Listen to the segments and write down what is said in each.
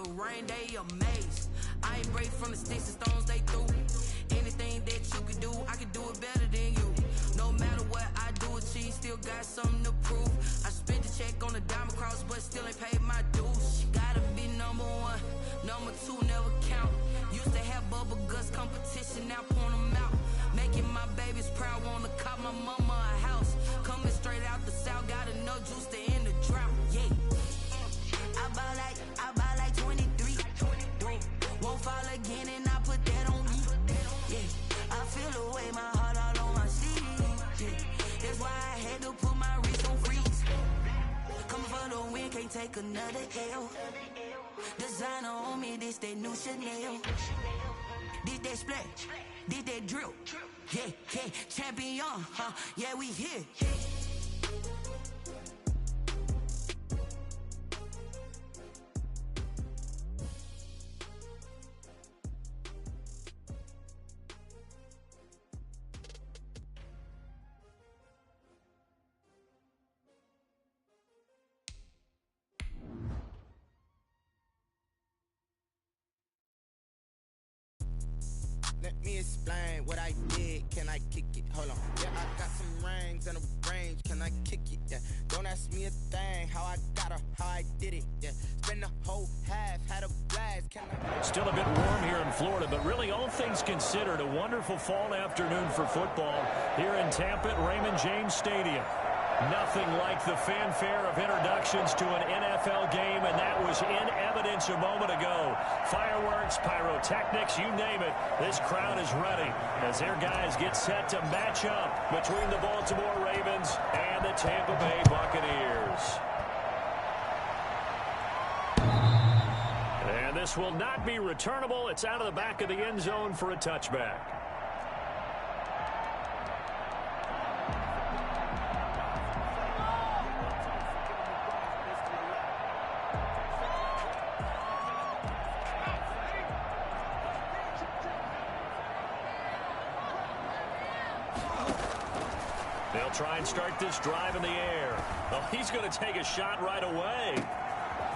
the rain, they amazed. I ain't break from the sticks and stones they threw. Anything that you can do, I can do it better than you. No matter what I do, achieve, still got something to prove. I spent the check on the diamond cross, but still ain't paid my dues. Gotta be number one, number two never count. Used to have bubble guts competition, now point them out. Making my babies proud, wanna cop my mama a house. Coming straight out the south, got enough juice to end the drought. Yeah, I buy like 23. Won't fall again, and I put that on me. Yeah, I feel the way, my heart all on my sleeve. Yeah, that's why I had to put my wrist on freeze. Coming for the win, can't take another L. Designer on me, this that new Chanel. Did that splash, did that drill. Yeah, yeah, champion, huh? Yeah, we here. Let me explain what I did. Can I kick it? Hold on. Yeah, I got some rings and a range. Can I kick it? Yeah. Don't ask me a thing. How I got her, how I did it. Yeah. Spend the whole half, had a blast. Can I? Still a bit warm here in Florida, but really all things considered, a wonderful fall afternoon for football here in Tampa at Raymond James Stadium. Nothing like the fanfare of introductions to an NFL game, and that was in evidence a moment ago. Fireworks, pyrotechnics, you name it. This crowd is ready as their guys get set to match up between the Baltimore Ravens and the Tampa Bay Buccaneers. And this will not be returnable. It's out of the back of the end zone for a touchback. They'll try and start this drive in the air. Oh, he's going to take a shot right away.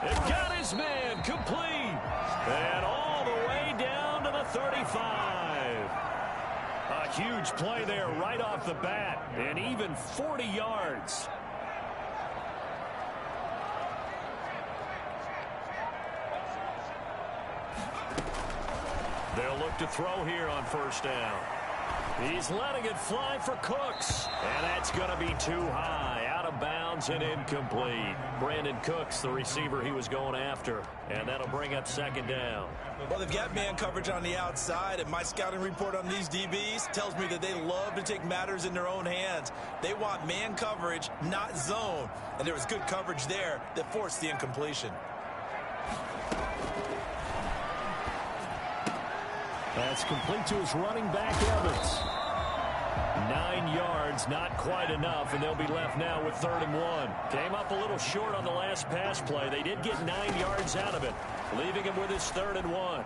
It got his man complete. And all the way down to the 35. A huge play there right off the bat. And even 40 yards. They'll look to throw here on first down. He's letting it fly for Cooks. And that's going to be too high. Out of bounds and incomplete. Brandon Cooks, the receiver he was going after. And that'll bring up second down. Well, they've got man coverage on the outside, and my scouting report on these DBs tells me that they love to take matters in their own hands. They want man coverage, not zone. And there was good coverage there that forced the incompletion. That's complete to his running back, Evans. 9 yards, not quite enough, and they'll be left now with 3rd and 1. Came up a little short on the last pass play. They did get 9 yards out of it, leaving him with his 3rd and 1.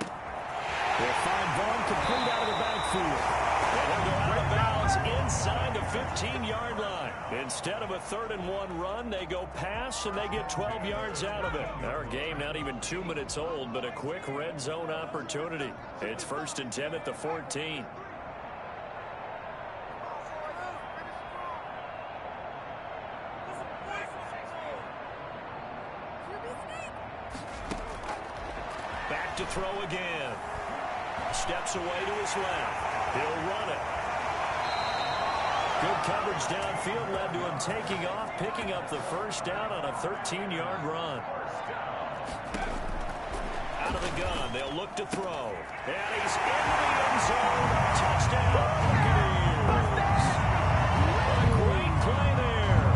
They'll find Vaughn complete out of the backfield. And they'll go out of bounds inside the 15-yard line. Instead of a 3rd and 1 run, they go pass, and they get 12 yards out of it. Our game not even 2 minutes old, but a quick red zone opportunity. It's 1st and 10 at the 14. Back to throw again. Steps away to his left. He'll run it. Good coverage downfield led to him taking off, picking up the first down on a 13-yard run. Out of the gun, they'll look to throw. And he's in the end zone. Touchdown, Buccaneers. A great play there.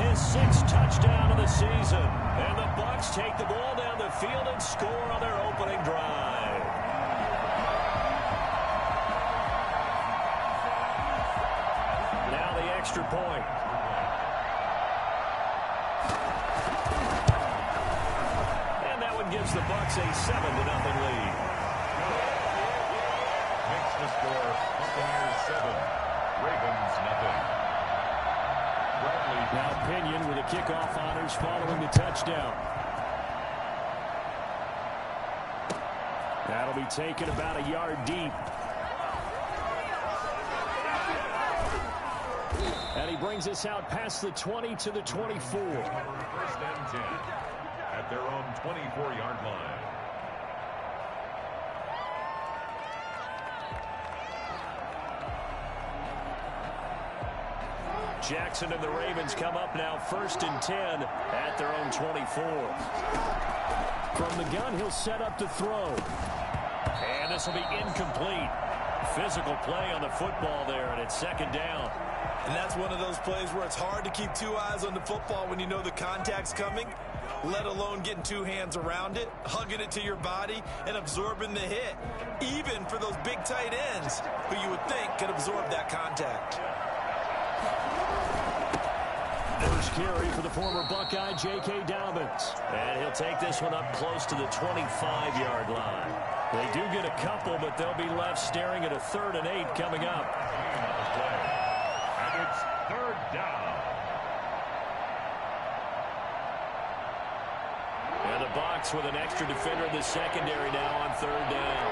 His 6th touchdown of the season. And the Bucs take the ball down the field and score on their opening drive. Now the extra point. And that one gives the Bucs a 7-0 lead. Makes the score Buccaneers 7, Ravens nothing. Now Pinion with the kickoff honors following the touchdown. That'll be taken about a yard deep. And he brings us out past the 20 to the 24. First and 10 at their own 24-yard line. Jackson and the Ravens come up now 1st and 10 at their own 24. From the gun, he'll set up to throw. And this will be incomplete. Physical play on the football there, and it's 2nd down. And that's one of those plays where it's hard to keep 2 eyes on the football when you know the contact's coming, let alone getting 2 hands around it, hugging it to your body, and absorbing the hit, even for those big tight ends who you would think could absorb that contact. First carry for the former Buckeye, J.K. Dobbins. And he'll take this one up close to the 25-yard line. They do get a couple, but they'll be left staring at a 3rd and 8 coming up. And it's 3rd down. And the box with an extra defender in the secondary now on 3rd down.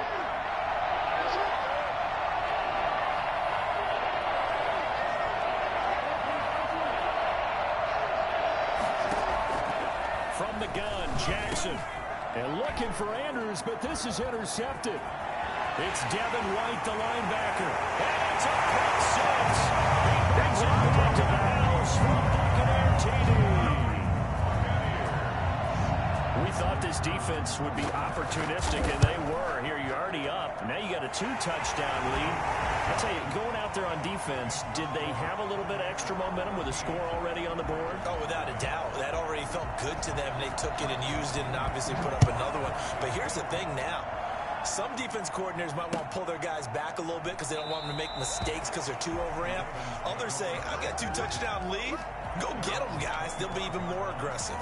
From the gun, Jackson. And looking for Andrews, but this is intercepted. It's Devin White, the linebacker. And it's a pick 6. He brings it back to the house from Buccaneer TD. We thought this defense would be opportunistic, and they were. Here, you're already up. Now you got a 2-touchdown lead. I tell you, going out there on defense, did they have a little bit of extra momentum with a score already on the board? Oh, without a doubt. That already felt good to them. They took it and used it and obviously put up another one. But here's the thing now. Some defense coordinators might want to pull their guys back a little bit because they don't want them to make mistakes because they're too overamped. Others say, I've got a 2-touchdown lead. Go get them, guys. They'll be even more aggressive.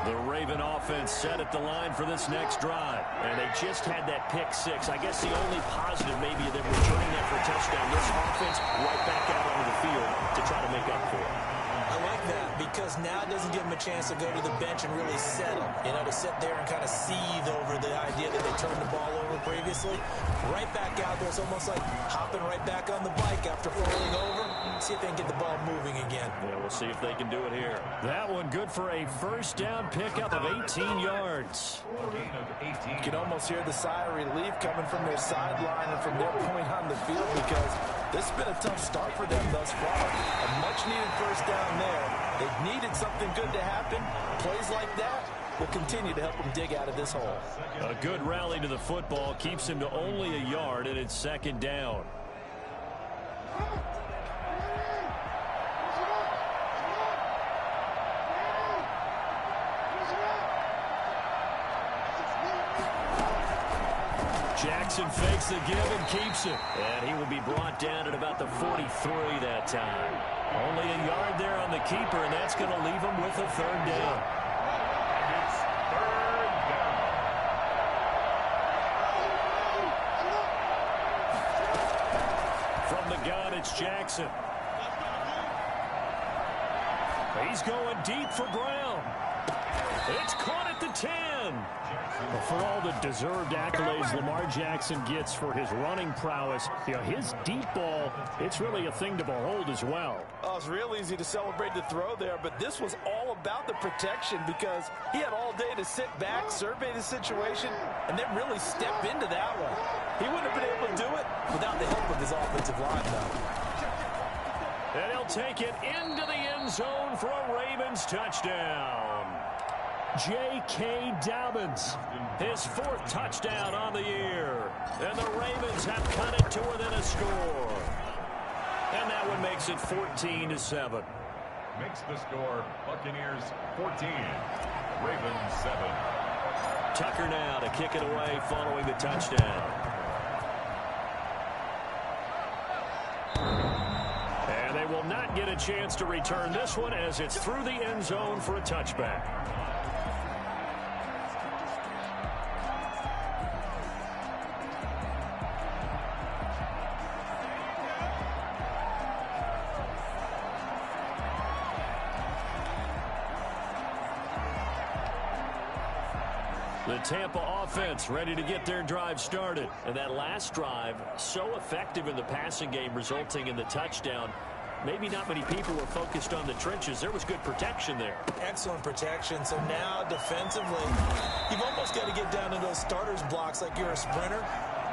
The Raven offense set at the line for this next drive. And they just had that pick 6. I guess the only positive maybe of them returning that for a touchdown. This offense right back out onto the field to try to make up for it. I like that because now it doesn't give them a chance to go to the bench and really settle. You know, to sit there and kind of seethe over the idea that they turned the ball over previously. Right back out there. It's almost like hopping right back on the bike after falling over. See if they can get the ball moving again. Yeah, we'll see if they can do it here. That one good for a 1st down pickup of 18 yards. You can almost hear the sigh of relief coming from their sideline and from their point on the field because this has been a tough start for them thus far. A much-needed 1st down there. They've needed something good to happen. Plays like that will continue to help them dig out of this hole. A good rally to the football keeps him to only a yard, and it's 2nd down. Jackson fakes the give and keeps it. And he will be brought down at about the 43 that time. Only a yard there on the keeper, and that's going to leave him with a 3rd down. And it's 3rd down. From the gun, it's Jackson. He's going deep for Brown. It's caught at the 10. Well, for all the deserved accolades Lamar Jackson gets for his running prowess, you know, his deep ball, it's really a thing to behold as well. Oh, it's real easy to celebrate the throw there, but this was all about the protection because he had all day to sit back, survey the situation, and then really step into that one. He wouldn't have been able to do it without the help of his offensive line, though. And he'll take it into the end zone for a Ravens touchdown. J.K. Dobbins, his 4th touchdown on the year. And the Ravens have cut it to within a score. And that one makes it 14-7. Makes the score Buccaneers 14, Ravens 7. Tucker now to kick it away following the touchdown. And they will not get a chance to return this one as it's through the end zone for a touchback. The Tampa offense ready to get their drive started. And that last drive, so effective in the passing game, resulting in the touchdown. Maybe not many people were focused on the trenches. There was good protection there. Excellent protection. So now defensively, you've almost got to get down to those starters blocks like you're a sprinter.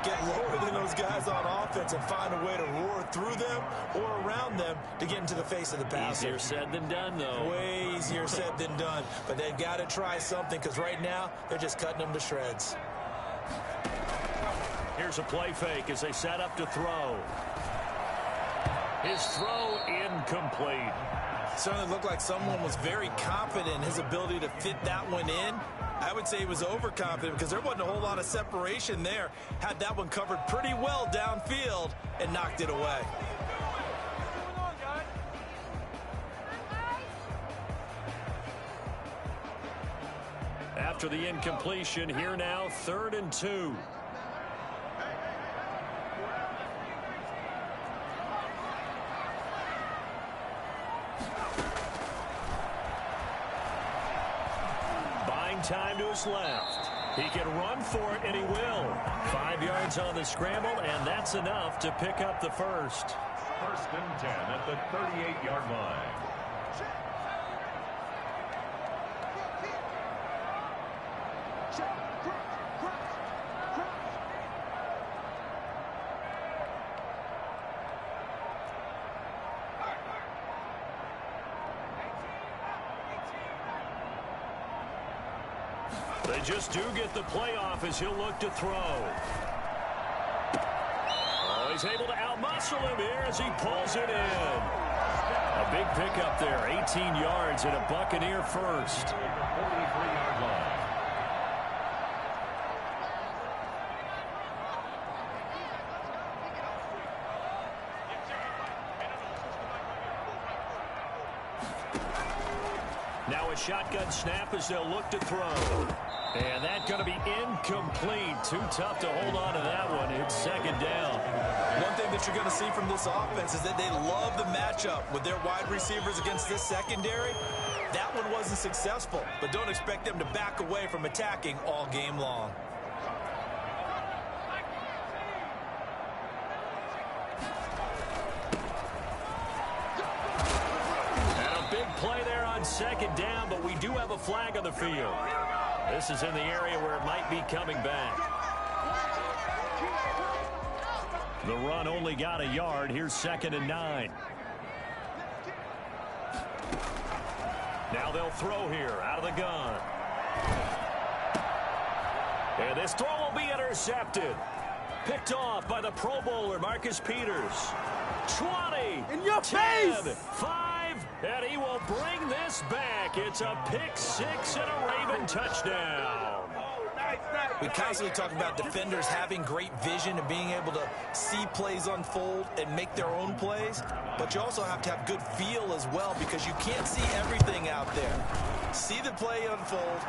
Get lower than those guys on offense and find a way to roar through them or around them to get into the face of the passer. Easier said than done, though. Way easier said than done. But they've got to try something because right now they're just cutting them to shreds. Here's a play fake as they set up to throw. His throw incomplete. Certainly looked like someone was very confident in his ability to fit that one in. I would say he was overconfident because there wasn't a whole lot of separation there. Had that one covered pretty well downfield and knocked it away. After the incompletion, here now, 3rd and 2. Time to his left. He can run for it, and he will. 5 yards on the scramble, and that's enough to pick up the first. 1st and 10 at the 38-yard line. They just do get the play off as he'll look to throw. Oh, he's able to outmuscle him here as he pulls it in. A big pickup there, 18 yards and a Buccaneer first. 43-yard line. Now a shotgun snap as they'll look to throw. And that's going to be incomplete. Too tough to hold on to that one. It's 2nd down. One thing that you're going to see from this offense is that they love the matchup with their wide receivers against this secondary. That one wasn't successful, but don't expect them to back away from attacking all game long. And a big play there on 2nd down, but we do have a flag on the field. This is in the area where it might be coming back. The run only got a yard. Here's 2nd and 9. Now they'll throw here out of the gun. And this throw will be intercepted. Picked off by the Pro Bowler, Marcus Peters. 20. In your 10, face! 5, and he will bring this back. It's a pick 6 and a Raven touchdown. We constantly talk about defenders having great vision and being able to see plays unfold and make their own plays, but you also have to have good feel as well because you can't see everything out there. See the play unfold,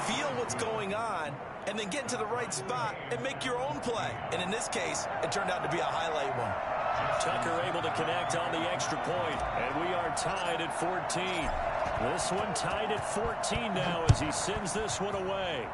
feel what's going on, and then get into the right spot and make your own play. And in this case, it turned out to be a highlight one. Tucker able to connect on the extra point, and we are tied at 14. This one tied at 14 now as he sends this one away.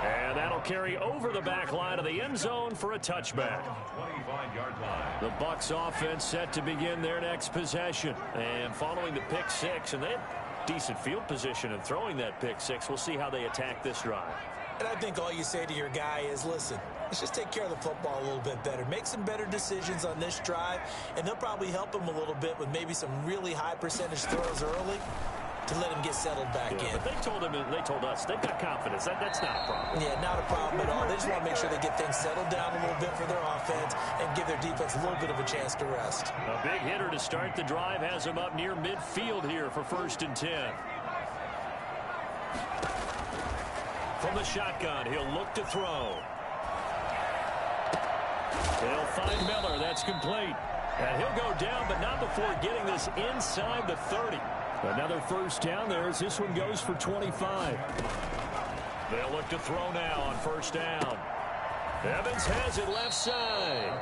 And that'll carry over the back line of the end zone for a touchback. 25-yard line. The Bucs offense set to begin their next possession. And following the pick 6, and they had decent field position in throwing that pick 6. We'll see how they attack this drive. And I think all you say to your guy is, listen, let's just take care of the football a little bit better. Make some better decisions on this drive, and they'll probably help him a little bit with maybe some really high percentage throws early to let him get settled back in. But they told him, and they told us, they've got confidence. That's not a problem. Yeah, not a problem at all. They just want to make sure they get things settled down a little bit for their offense and give their defense a little bit of a chance to rest. A big hitter to start the drive has him up near midfield here for 1st and 10. From the shotgun, he'll look to throw. He'll find Miller. That's complete. And he'll go down, but not before getting this inside the 30. Another 1st down there as this one goes for 25. They'll look to throw now on 1st down. Evans has it left side.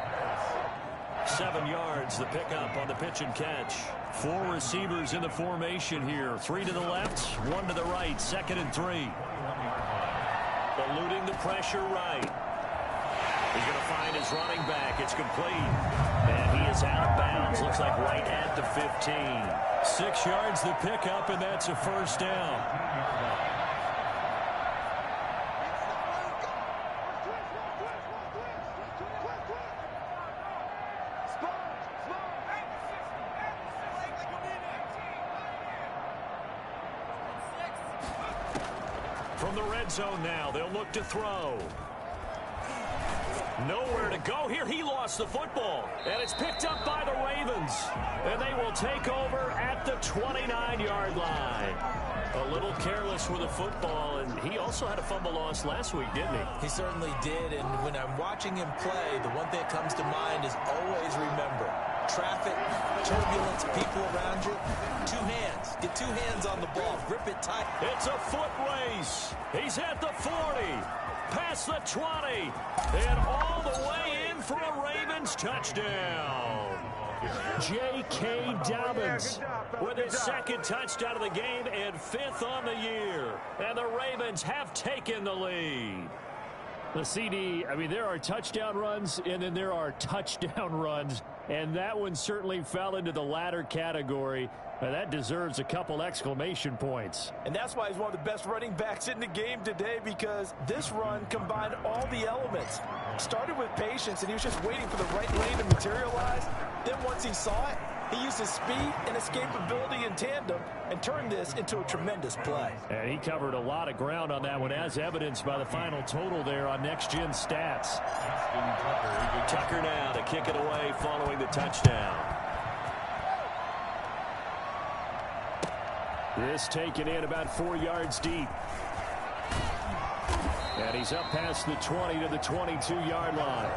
7 yards, the pickup on the pitch and catch. 4 receivers in the formation here. 3 to the left, 1 to the right. 2nd and 3. Eluding the pressure right. He's going to find his running back. It's complete. And he is out of bounds. Looks like right at the 15. 6 yards the pickup, and that's a first down. From the red zone now, they'll look to throw. Nowhere to go here. He lost the football. And it's picked up by the Ravens. And they will take over at the 29-yard line. A little careless with the football. And he also had a fumble loss last week, didn't he? He certainly did. And when I'm watching him play, the one thing that comes to mind is always remember. Traffic, turbulence, people around you. 2 hands. Get 2 hands on the ball. Grip it tight. It's a foot race. He's at the 40. Past the 20. And all the way in for a Ravens touchdown. J.K. Dobbins with his 2nd touchdown of the game and 5th on the year. And the Ravens have taken the lead. The CD, I mean, there are touchdown runs, and then there are touchdown runs. And that one certainly fell into the latter category. That deserves a couple exclamation points. And that's why he's one of the best running backs in the game today, because this run combined all the elements. Started with patience, and he was just waiting for the right lane to materialize. Then once he saw it, he used his speed and escapability in tandem and turned this into a tremendous play. And he covered a lot of ground on that one, as evidenced by the final total there on Next Gen Stats. Tucker now to kick it away following the touchdown. This taken in about 4 yards deep. And he's up past the 20 to the 22-yard line.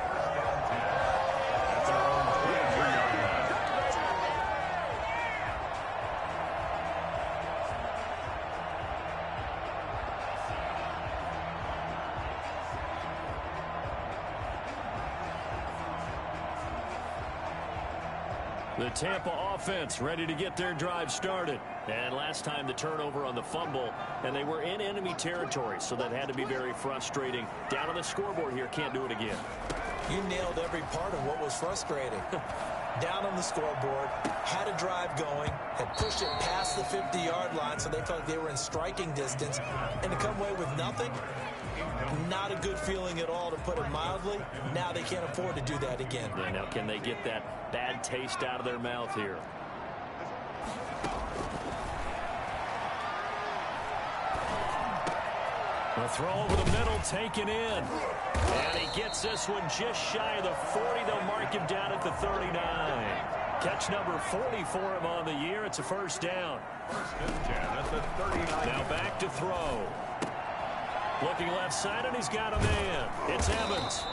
The Tampa offense ready to get their drive started. And last time the turnover on the fumble, and they were in enemy territory, so that had to be very frustrating. Down on the scoreboard here, can't do it again. You nailed every part of what was frustrating. Down on the scoreboard, had a drive going, had pushed it past the 50-yard line, so they felt like they were in striking distance, and to come away with nothing, not a good feeling at all, to put it mildly. Now they can't afford to do that again. Yeah, now can they get that bad taste out of their mouth here? The throw over the middle, taken in. And he gets this one just shy of the 40. They'll mark him down at the 39. Catch number 40 for him on the year. It's a first down. Now back to throw. Looking left side, and he's got a man. It's Evans.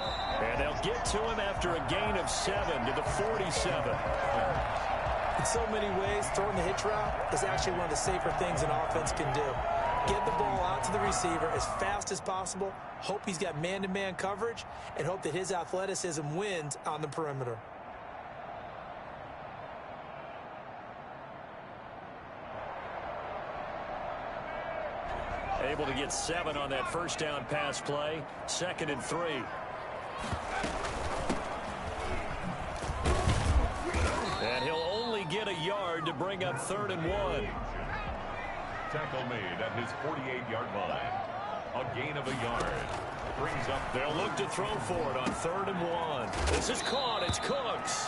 And they'll get to him after a gain of 7 to the 47. In so many ways, throwing the hitch route is actually one of the safer things an offense can do. Get the ball out to the receiver as fast as possible, hope he's got man-to-man coverage, and hope that his athleticism wins on the perimeter. Able to get 7 on that first down pass play. 2nd and 3. And he'll only get a yard to bring up 3rd and 1. Tackle made at his 48-yard line. A gain of a yard. Brings up. They'll look to throw for it on 3rd and 1. This is caught. It's Cooks.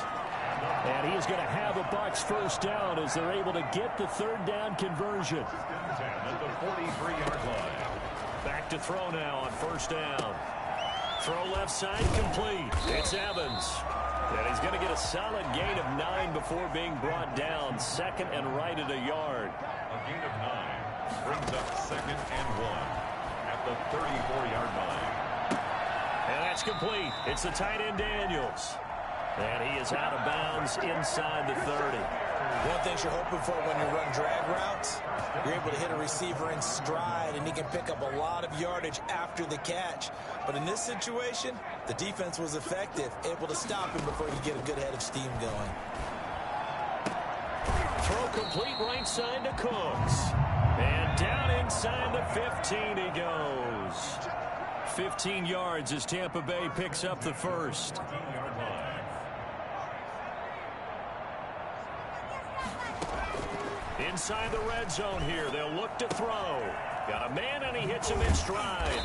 And he is going to have a Bucs first down as they're able to get the 3rd down conversion. At the 43-yard line. Back to throw now on first down. Throw left side, complete. It's Evans. And he's going to get a solid gain of 9 before being brought down. 2nd and right at a yard. A gain of 9 brings up 2nd and 1 at the 34-yard line. And that's complete. It's the tight end Daniels. And he is out of bounds inside the 30. One thing you're hoping for when you run drag routes, you're able to hit a receiver in stride, and he can pick up a lot of yardage after the catch. But in this situation, the defense was effective, able to stop him before he could get a good head of steam going. Throw complete right side to Cooks. And down inside the 15 he goes. 15 yards as Tampa Bay picks up the first. Inside the red zone here. They'll look to throw. Got a man, and he hits him in stride.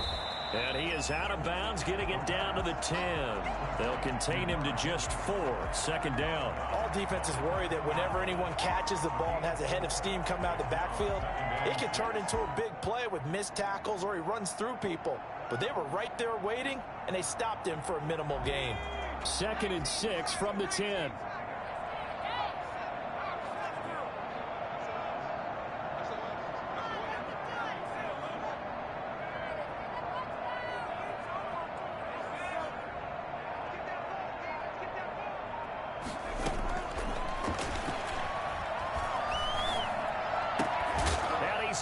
And he is out of bounds, getting it down to the 10. They'll contain him to just 4. Second down. All defenses worry that whenever anyone catches the ball and has a head of steam come out of the backfield, it can turn into a big play with missed tackles or he runs through people. But they were right there waiting, and they stopped him for a minimal gain. 2nd and 6 from the 10.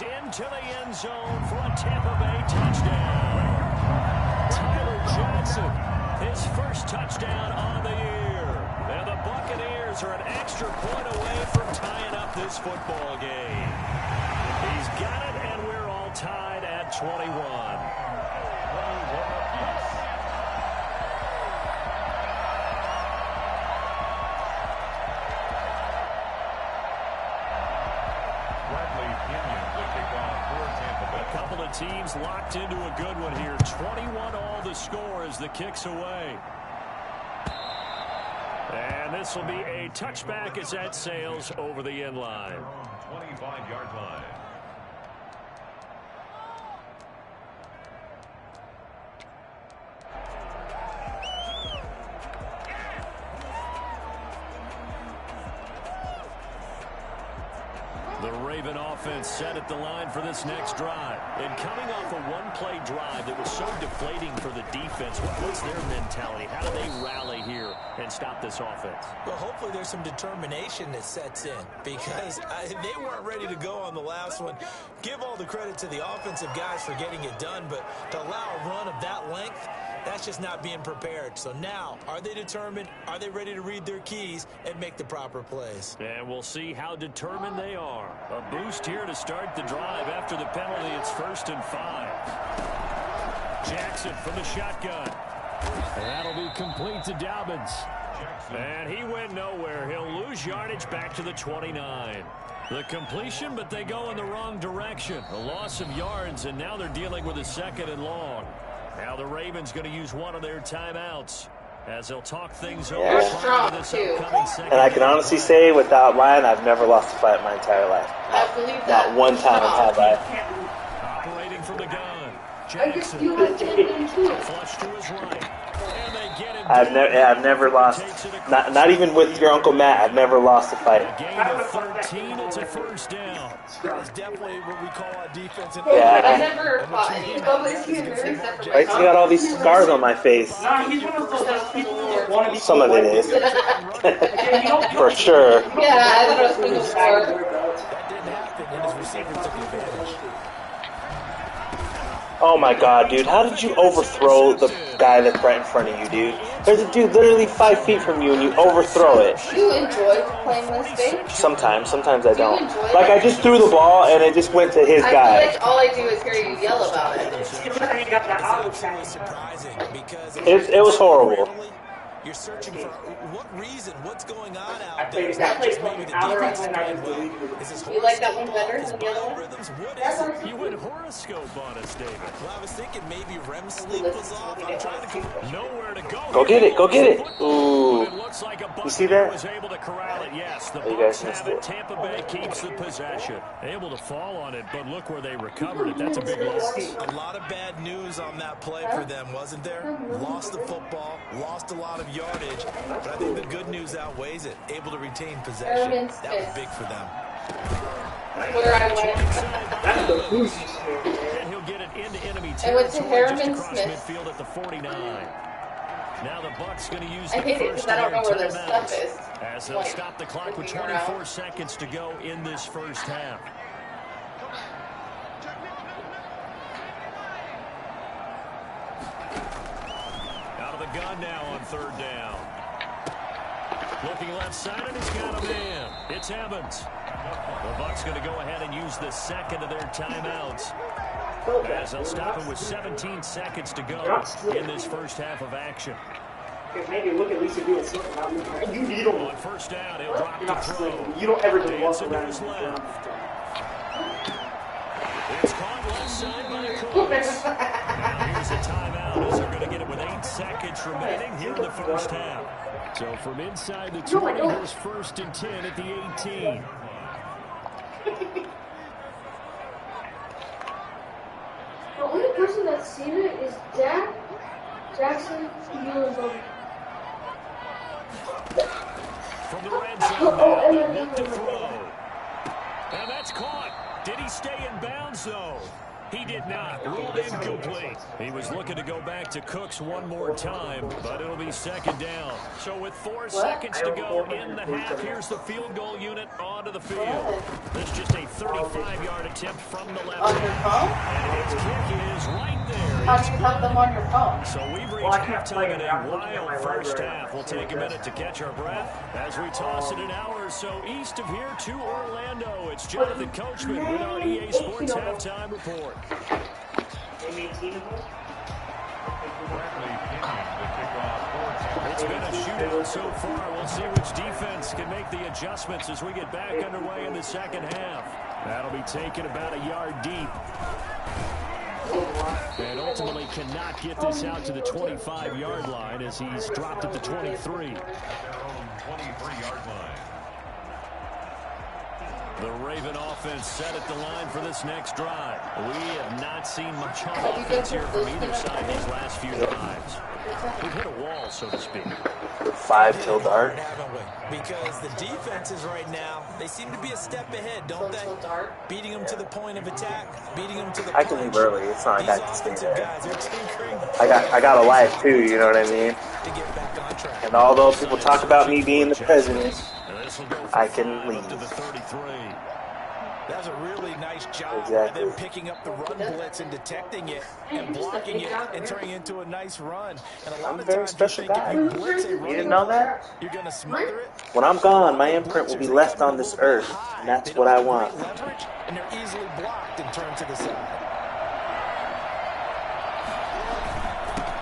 Into the end zone for a Tampa Bay touchdown. Tyler Johnson, his first touchdown on the year. And the Buccaneers are an extra point away from tying up this football game. He's got it, and we're all tied at 21. Teams locked into a good one here. 21 all the score as the kick's away. And this will be a touchback as that sails over the end line. 25-yard line. The Raven offense set at the line for this next drive. And coming off a one-play drive that was so deflating for the defense, what's their mentality? How do they rally here and stop this offense? Well, hopefully there's some determination that sets in because they weren't ready to go on the last one. Give all the credit to the offensive guys for getting it done, but to allow a run of that length, that's just not being prepared. So now, are they determined? Are they ready to read their keys and make the proper plays? And we'll see how determined they are. A boost here to start the drive after the penalty. It's 1st and 5. Jackson from the shotgun. And that'll be complete to Dobbins. And he went nowhere. He'll lose yardage back to the 29. The completion, but they go in the wrong direction. A loss of yards, and now they're dealing with a 2nd and long. Now the Ravens going to use one of their timeouts as they'll talk things over. They're strong, too. And I can honestly say, without lying, I've never lost a fight in my entire life. I believe that. Not one time have I. Operating from the gun. Jackson. Flush to his right. And they get him. I've never lost. Not even with your Uncle Matt. I've never lost a fight. A gain of 13. It's a 1st down. That's definitely what we call our defense. Yeah. I never fought any. I still got all these scars on my face. Some of it is. For sure. Yeah, I don't know single scar. That didn't happen, and his receivers took advantage. Oh my god, dude. How did you overthrow the guy that's right in front of you, dude? There's a dude literally 5 feet from you and you overthrow it. Do you enjoy playing this game? Sometimes I don't. Like, I just threw the ball and it just went to his guy. I feel like all I do is hear you yell about it. It was horrible. You're searching for what reason, what's going on out there. It's not just maybe the defense is playing well. Is this You like that one better than the other one? What is it? You went horoscope on us, David. Well, I was thinking maybe REM sleep was off. I'm trying to Nowhere to go. Go get it, go get it. Ooh. It looks like a You see that? was able to corral it. Yes, the You Bucs guys missed have it. it. Tampa Bay keeps the possession. Able to fall on it, but look where they recovered it. That's a big loss. A lot of bad news on that play for them, wasn't there? Lost the football, lost a lot of yardage, but I think the good news outweighs it. Able to retain possession. That was big for them. Where I went. And he'll get it into enemy I went to territory just Harriman across Smith. midfield at the 49. Now the Bucs going to use I the hate it first because I don't know where their timeout. stuff is. As they'll stop the clock with 24 seconds to go in this first half. Out of the gun now on third down. Looking left side, and he's got a man. It's Evans. The Bucs going to go ahead and use the second of their timeouts, as they'll stop him with 17 seconds to go in this first half of action. Maybe look at Lisa doing something. You need them. On first down, he'll drop the throw. You don't ever do walk Dancing to around. his left. It's caught left side by Cooks. Now here's a timeout as they're going to get it with 8 seconds remaining here in the first half. So from inside the 20, here's first and 10 at the 18. The only person that's seen it is Jackson Mueller. From the red zone now, he looked to throw. And that's caught. Did he stay in bounds, though? He did not. Ruled incomplete. He was looking to go back to Cooks one more time, but it'll be second down. So with 4 seconds to go in the half, here's the field goal unit onto the field. This is just a 35-yard attempt from the left. On your phone? And his kick is right there. How do you have them on your phone? So we've reached halftime in a wild first half. We'll take a minute to catch our breath as we toss it an hour or so east of here to Orlando. It's Jonathan Coachman with our EA Sports halftime report. It's been a shootout so far. We'll see which defense can make the adjustments as we get back underway in the second half. That'll be taken about a yard deep. And ultimately cannot get this out to the 25-yard line as he's dropped at the 23. 23-yard line. The Raven offense set at the line for this next drive. We have not seen much on offense here from either side these last few drives. We've hit a wall, so to speak. 5 till dark. Haven't we? Because the defenses right now, they seem to be a step ahead, don't they? Beating them to the point of attack, beating them to the I can leave early. It's not like I can stay offensive there. guys are tinkering I got a life too, you know what I mean? to get back on track. And although people talk about me being the president, This will go for I can 5 leave. up to the 33. That's a really nice job Exactly. of them picking up the run blitz and detecting it and blocking it and turning it into a nice run. And a lot I'm a of very times special you think guy. if you blitz a You running didn't know back, that? you're going to smother it. When I'm gone, my imprint will be left on this earth, and that's what I want. Leverage, and they're easily blocked and turned to the side.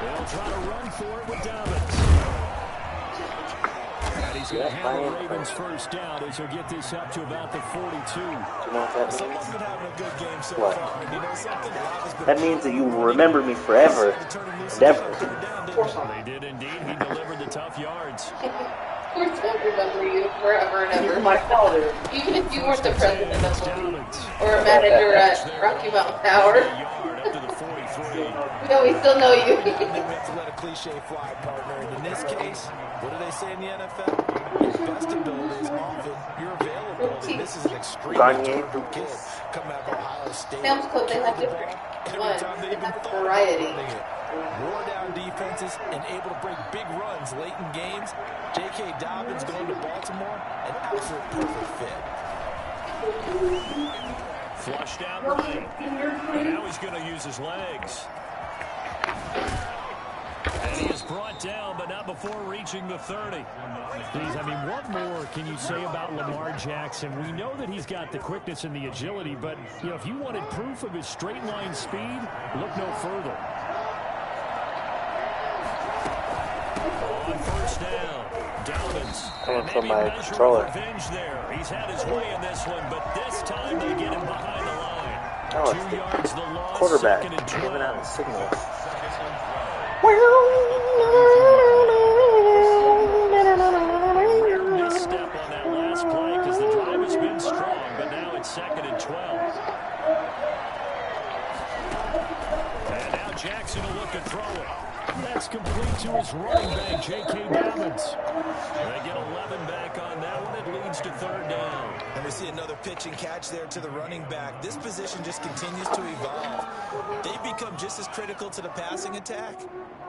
They'll try to run for it with Dobbins. And he's going to have the Ravens first down as he'll get this up to about the 42. Do you know what that Someone's means? been having a good game so What? far. And you know something? Love has been That means that you will remember me forever and ever. They did indeed. He delivered the tough yards. Of course I'll remember you forever and ever. My father. Even if you weren't the president of the league Dobbins. or a manager at Rocky Mountain Power. A yard up to the 43. No, we still know you. And then we have to let a cliche fly, partner. And in this case, what do they say in the NFL? Your best ability is often your availability. This is an extremely talented kid coming out of Ohio State. Sam's Club, they have different ones. They have variety. Wore down defenses and able to break big runs late in games. J.K. Dobbins going to Baltimore, an absolute perfect fit. Flushed out right. And now he's going to use his legs. And he is brought down, but not before reaching the 30. Geez, I mean, what more can you say about Lamar Jackson? We know that he's got the quickness and the agility, but you know, if you wanted proof of his straight line speed, look no further. On first down, Dobbins. Coming from Maybe my measuring controller. revenge there. He's had his way in this one, but this time they get him behind the line. Oh, it's 2 the yards the loss, quarterback second and giving 12. out the signals. Misstep on that last play because the drive has been strong, but now it's second and 12. And now Jackson will look to throw it. That's complete to his running back, J.K. Dobbins. They get 11 back on that one. It leads to third down. And we see another pitch and catch there to the running back. This position just continues to evolve. They've become just as critical to the passing attack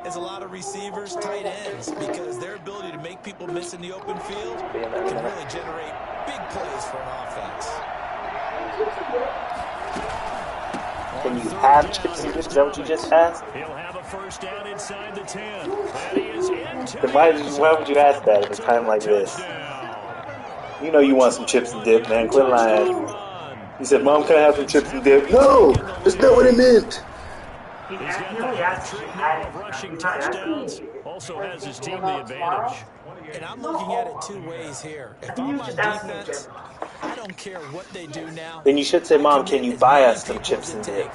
as a lot of receivers, tight ends, because their ability to make people miss in the open field can really generate big plays for an offense. Can you have chips and dip? Is that what you just asked? He'll have a first down inside the 10. That is into Then why would you ask that at a time like this? You know you want some chips and dip, man. Quit lying. He said, Mom, can I have some chips and dip? No! That's not what it meant! He's got the trick now of rushing touchdowns. Also has his team the advantage. And I'm looking at it two ways here. If I'm on defense, I don't care what they do now. Then you should say, Mom, can you buy us some chips and dip?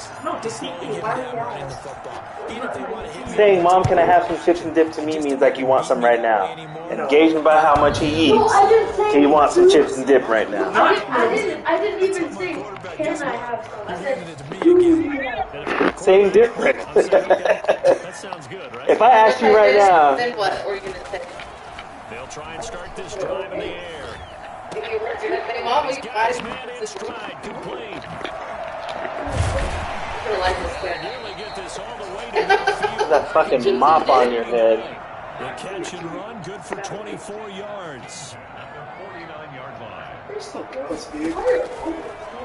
Saying, Mom, can I have some chips and dip to me means like you want some right now. And engaging by how much he eats, he wants some chips and dip right now. I didn't even say, can I have some? I said, do you have some? Same difference. That sounds good, right? If I ask you right now... Then what were you going to say? They'll try and start this drive in the air. If you were going to say, Mom, we got His man in stride, complete. to like this They quick. nearly get this all the way to midfield. That fucking mop on your head. The catch and run, good for 24 yards. At the 49-yard line.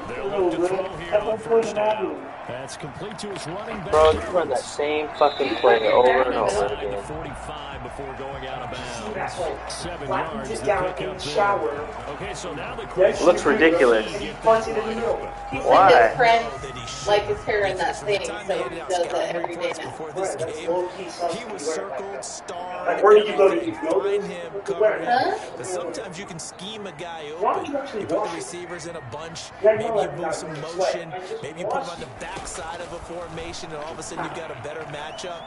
They'll look to throw here on first down. That's complete to his running back. Bro, you run that same fucking play over and over Inside the again. 45 before going out of bounds. 7 yards to pick up there. Okay, so now the question. Looks ridiculous. Why? His friend like his hair in that thing, so he does that every day now. Before this game, he was circled, starred, where did you go to you find him, cover him. But sometimes you can scheme a guy open. You put the receivers in a bunch, maybe you move some motion, maybe you put them on the backside of a formation, and all of a sudden you've got a better matchup.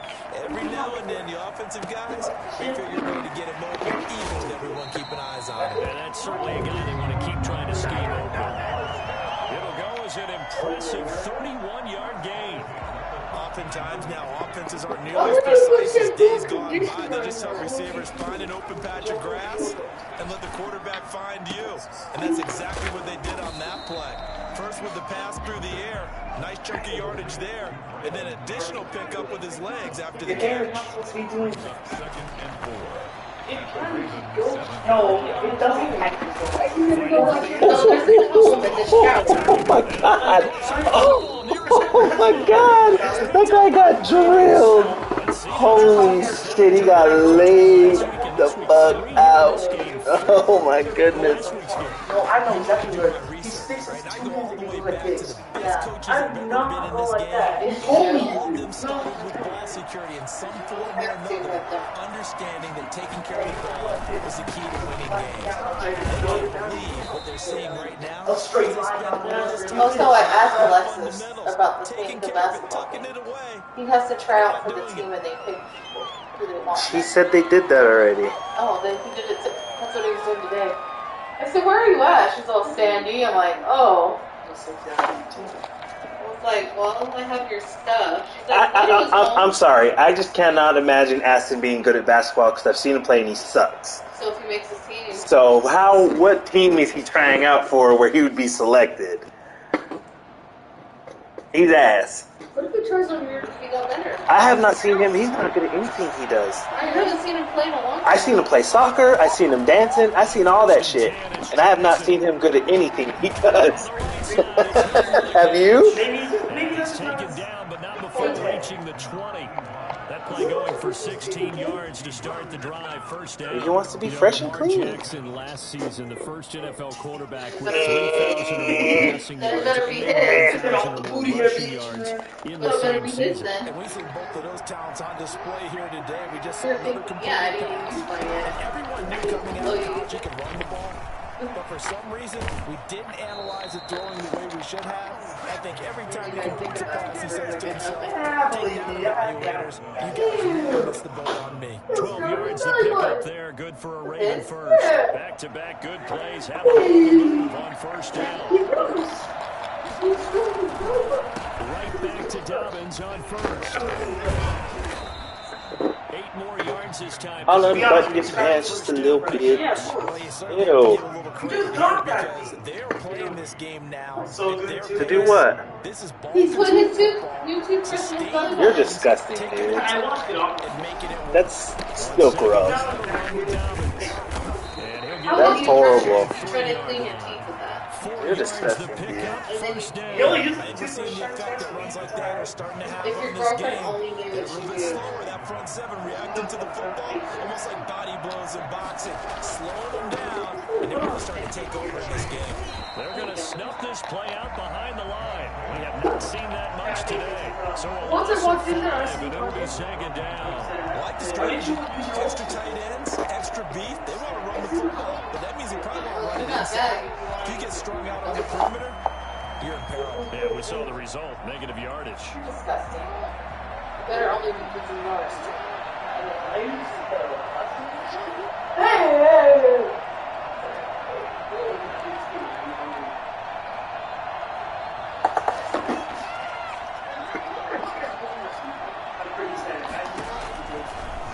Every now and then, the offensive guys, they figure a way to get him open, even with everyone keeping eyes on him. And that's certainly a guy they want to keep trying to scheme open. It'll go as an impressive 31-yard gain. Oftentimes now offenses aren't nearly as precise as days gone by. They just tell receivers, find an open patch of grass and let the quarterback find you. And that's exactly what they did on that play. First with the pass through the air, nice chunk of yardage there, and then additional pickup with his legs after the catch. Second and 4. No, it doesn't have Oh my god! Oh my god! That guy got drilled! Holy shit, he got laid the fuck out. Oh my goodness. No, I know exactly what. He sticks his two hands and he goes like this. Yeah, I'm not going like that. It's only All of them started with ball security in some form or another, understanding that taking care of the ball was the key to winning games. I don't believe what they're seeing right now. a straight line down there. Also, I asked Alexis about the thing, the Taking care of it, basketball tucking game. it away. He has to try out for the team and they pick who they want. She said they did that already. Oh, then he did it. That's what he was doing today. I said, "Where are you at?" She's all Sandy. I'm like, "Oh." I was like, "Well, I have your stuff." She's like, I'm sorry. I just cannot imagine Aston being good at basketball because I've seen him play and he sucks. So if he makes a team, So what team is he trying out for where he would be selected? He's ass. What if he tries on yours? he got better. I have not seen him. He's not good at anything he does. I haven't seen him play in a long time. I've seen him play soccer. I've seen him dancing. I've seen all that shit. And I have not seen him good at anything he does. Have you? It's taken down, but not before reaching the 20. That play going for 16 yards to start the drive. First down. He wants to be fresh and Lamar clean. Jackson last season, the first NFL quarterback with 3,000 or more passing That yards, better be his. 8,000 or more rushing yards in the That better be same his season. then. And we see both of those talents on display here today. We just saw another complete Yeah, I didn't even pass. explain And it. everyone knew coming out of college he could run the ball. But for some reason, we didn't analyze it throwing the way we should have. I think every time he completes a pass, he says to himself, take down evaluators. You guys missed the boat on me. 12 yards to pick up there. Good for a Raven first. Back-to-back good plays. Have a move on first down. Right back to Dobbins on first. Downs this time. I'll unbutton your pants just a little bit. Yeah, of course. Ew. You just dropped that. Because they're playing this game now. So good too. To do what? This is He's put his YouTube Christmas fun. You're disgusting, dude. I watched it all. That's still gross. How That's will you horrible. try to clean your teeth with that? You're disgusting, dude. And then He only uses And just seeing the effect that runs like that are starting to have if on your this girlfriend game. only knew They're what a you little bit do. slower, that front seven reacting to the football, almost like body blows in boxing. Slowing them down, and they're really starting to take over in this game. They're going to snuff this play out behind the line. We have not seen that much today. So a Once I loss walked of in there, I 5, see and it'll be second down. I like the strategy. Extra tight ends, extra beef. They want to run the football, but that means they probably want to run it Not inside. bad. If you get strung out on the perimeter, you're in peril. Yeah, we saw the result. Negative yardage. Disgusting. Better only be using yours. Hey!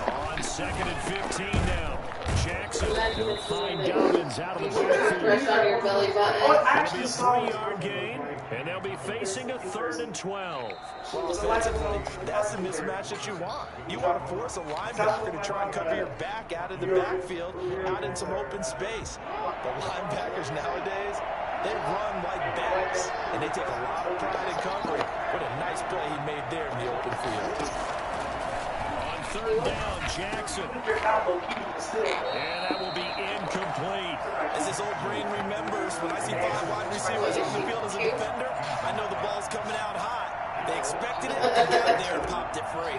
On second and 15 now. Jackson will find Dobbins out of the Press backfield. on your belly Oh, button. I It'll be actually a saw 3-yard gain, and they'll be facing a 3rd and 12. Well, offensively, that's the mismatch that you want. You want to force a linebacker to try and cover your back out of the backfield, out in some open space. The linebackers nowadays, they run like backs, and they take a lot of pride in covering. What a nice play he made there in the open field. On 3rd down, Jackson. And that will be incomplete. As this old brain remembers, when I see 5 wide receivers on the field as a defender, I know the ball's coming out hot. They expected it, and got there and popped it free.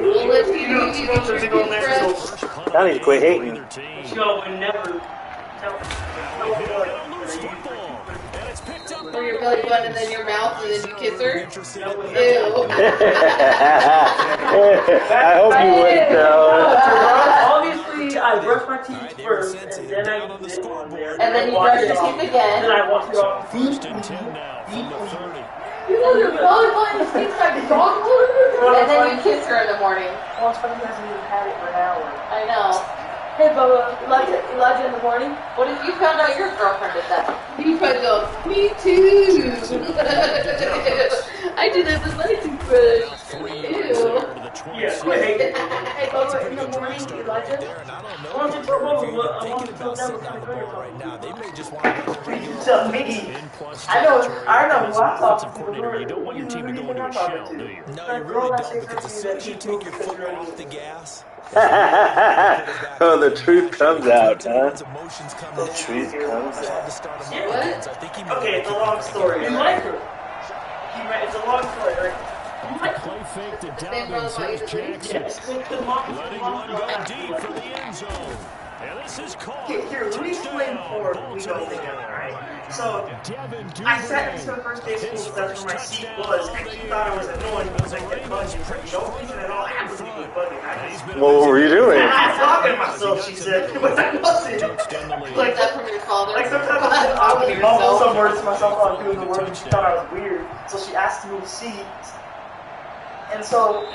We'll let you do your toothbrush. I need to quit hating. Either team. Joe would never tell. Loose football, and it's picked up Or your belly button and then your mouth and then you kiss her. Interested in Ew. I hope you would, though. Obviously, I brush my teeth first, and then I use it on there. And then you brush your teeth again. Then I wash it off. 1st and 10 now from the 30. You know your belly button stinks like dog food. And then you kiss her in the morning. Well, it's funny he hasn't even had it for an hour. I know. Hey, Bubba, Elijah in the morning? What if you found out your girlfriend did that? You probably go, me too. I did it with my toothbrush. 3 yards there to the 27. Yeah, quit. Hey, Bubba, in the morning, Elijah? Why don't you tell Bubba what I want to tell them what's going to right now. They may just want to You tell me. In plus I know territory. who I'm talking Offensive to. coordinator, you don't want your team to go into a shell, do you? No, you really don't, because as soon as you take your foot off the gas, Oh, the truth comes out, huh? emotions come The in. truth comes It's hard out. to start them What? offense. I think he made Okay, a it's a kick long out. story. You like her. It's a long story, right? You like her. Play fake to They Dobbins. run Here's like Jackson. Yes, the mom. Letting one go deep for the end zone. And this is caught. Here, let me explain for we go together, alright? So, I sat next to the first day of school, that's where my seat was, and she thought I was annoying because I kept bugging her. No reason at all, I wasn't even bugging her. What were you doing? I'm talking to myself, she said, but I wasn't. Like that from your father. Like sometimes I would mumble some words to myself while I'm doing the work, and she thought I was weird. So she asked me to seats. And so,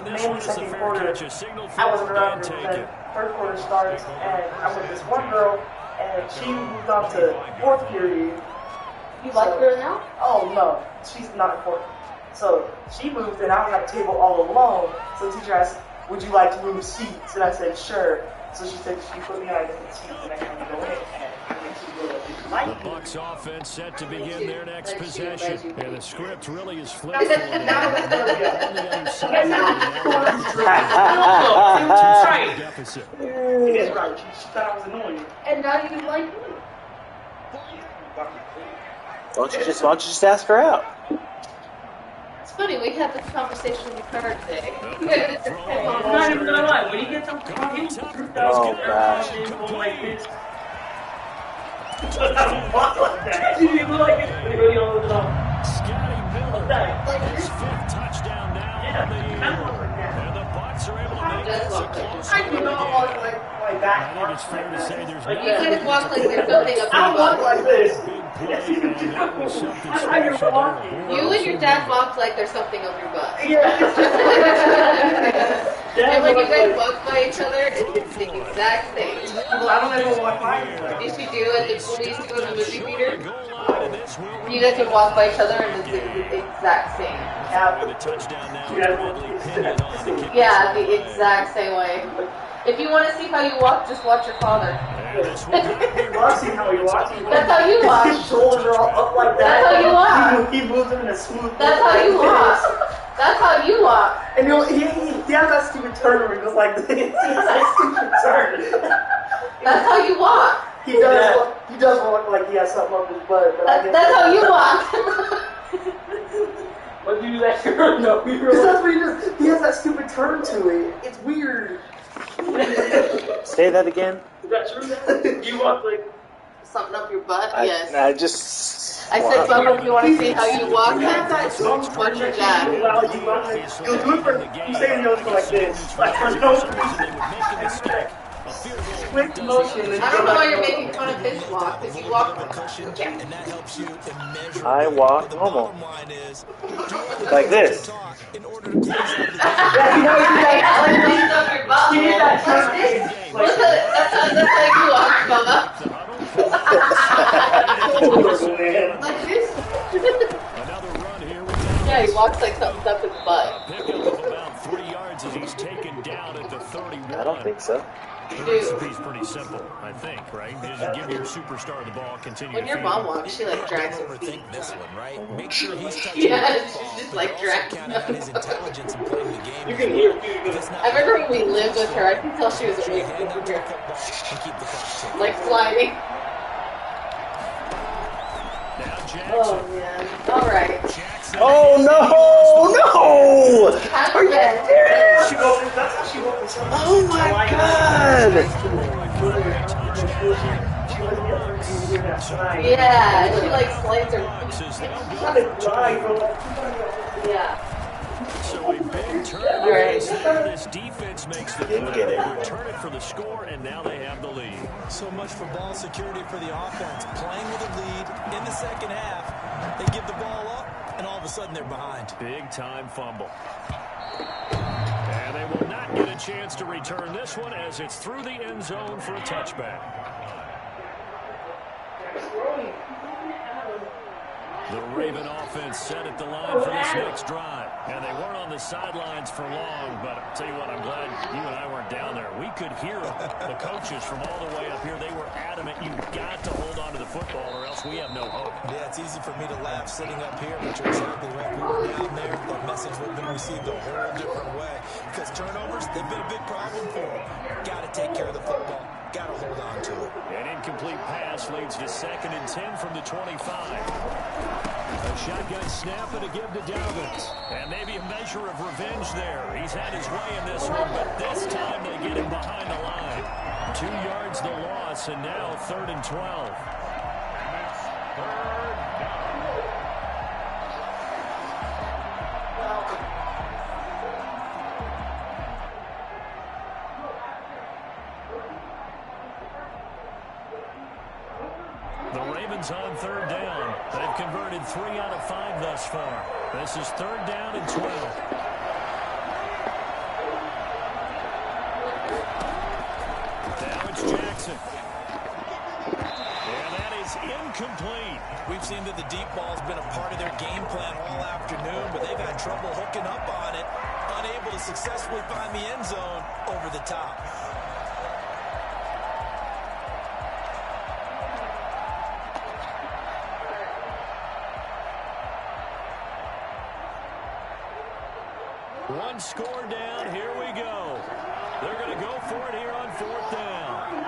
mainly second quarter, I wasn't around her, then third quarter starts, and I'm with this one girl, and she moved on to fourth period. You like her now? Oh no, she's not important. So she moved, and I was at the table all alone. So the teacher asked, "Would you like to move seats?" And I said, "Sure." So she said she put me on a different seat the next time we go in, and then she really liked The me. Bucs offense set to begin their next possession. And the script really is flipped. Now for it's them. gonna be On the other side, right. deficit. It is right. She thought I was annoying. And now you like me. Why don't you just ask her out? It's funny, we had this conversation in the car today. I'm not even gonna lie. When you get some fucking Oh, gosh. like this. I don't walk like that. You look like it. Everybody all the time. Scotty Miller, Like his 5th touchdown now on the year. And the Bucs are able to make this a close I do not walk like my back. I think it's fair to say there's Like, You kind of walk like you're building a I walk football. like this. big Yes, play you on that do. That's how you're walking. You and your dad walk like there's something up your butt. Yeah. And when you guys walk by each other, it's the exact same. Well, I don't ever walk by you. You should do it when we used to go to the movie theater. You guys would walk by each other and it's the exact same. Yeah, the exact same way. If you want to see how you walk, just watch your father. Well, I've seen how he walks. That's how you walk. His shoulders are all up like that. That's how you walk. He moves them in a smooth. That's how you walk. That's how you walk. And he has that stupid turn where he goes like this. He has that stupid turn. That's how you walk. He does look like he has something up his butt. But That's how you walk. What do you do that? No, because that's what he does. He has that stupid turn to it. It's weird. Say that again. Is that true? You walk like something up your butt? Yes. I just. I said, Bubba, if you want to see how you walk, watch your dad. You'll do it for. You say you'll go like this, like for no reason. Quick motion. I don't know why you're making fun of his walk, because you walk. I walk normal. Like this. That's how you walk, Bubba. Like this? Yeah, he walks like something's up his butt. I don't think so. The recipe's pretty simple, I think, right? Just give your superstar the ball, continue. When your mom walks, she like drags her feet. This one, right? Make sure he's touching Yeah, she just like drags them. his intelligence in playing the game. You can hear. I remember when we lived with her, I can tell she was awake over here. Like sliding. Oh man. Alright. Oh no! Are you serious? Oh my god! Yeah, she like slides her Yeah. So a big turn. This defense makes the play. Return it for the score, and now they have the lead. So much for ball security for the offense. Playing with a lead in the second half. They give the ball up, and all of a sudden they're behind. Big time fumble. And they will not get a chance to return this one as it's through the end zone for a touchback. The Raven offense set at the line for this next drive. And they weren't on the sidelines for long, but I'll tell you what, I'm glad you and I weren't down there. We could hear the coaches from all the way up here. They were adamant, you've got to hold on to the football or else we have no hope. Yeah, it's easy for me to laugh sitting up here, but you're exactly right. We were down there. That message would have been received a whole different way. Because turnovers, they've been a big problem for them. Got to take care of the football. Got to hold on to it. An incomplete pass leads to 2nd and 10 from the 25. A shotgun snap and a give to Dobbins. And maybe a measure of revenge there. He's had his way in this one, but this time they get him behind the line. 2 yards the loss, and now 3rd and 12. The Ravens on 3rd down. They've converted 3 out of 5 thus far. This is 3rd down and 12. Now it's Jackson. And that is incomplete. We've seen that the deep ball's been a part of their game plan all afternoon, but they've had trouble hooking up on it, unable to successfully find the end zone over the top. One score down. Here we go. They're going to go for it here on 4th down.